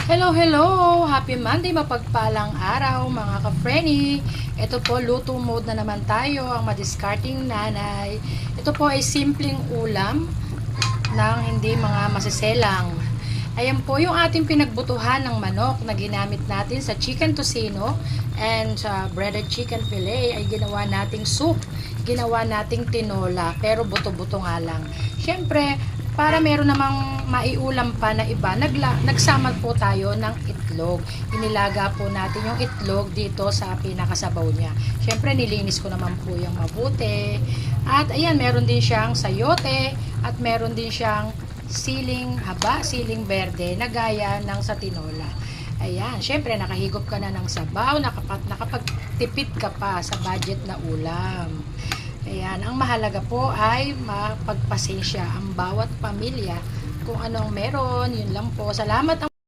Hello, hello! Happy Monday, mapagpalang araw mga ka-frenny. Ito po, luto mode na naman tayo, ang madiscarding nanay. Ito po ay simpleng ulam ng hindi mga masiselang. Ayan po yung ating pinagbutuhan ng manok na ginamit natin sa chicken tocino and sa breaded chicken fillet ay ginawa nating soup, ginawa nating tinola, pero buto-buto nga lang. Siyempre, para meron namang maiulam pa na iba, nagsama po tayo ng itlog. Inilaga po natin yung itlog dito sa pinakasabaw niya. Siyempre, nilinis ko naman po yung mabuti. At ayan, meron din siyang sayote at meron din siyang siling haba, siling berde na gaya ng sa tinola. Ayan, syempre nakahigop ka na ng sabaw, nakapagtipid ka pa sa budget na ulam. Ayan, ang mahalaga po ay mapagpasensya ang bawat pamilya kung anong meron, yun lang po. Salamat.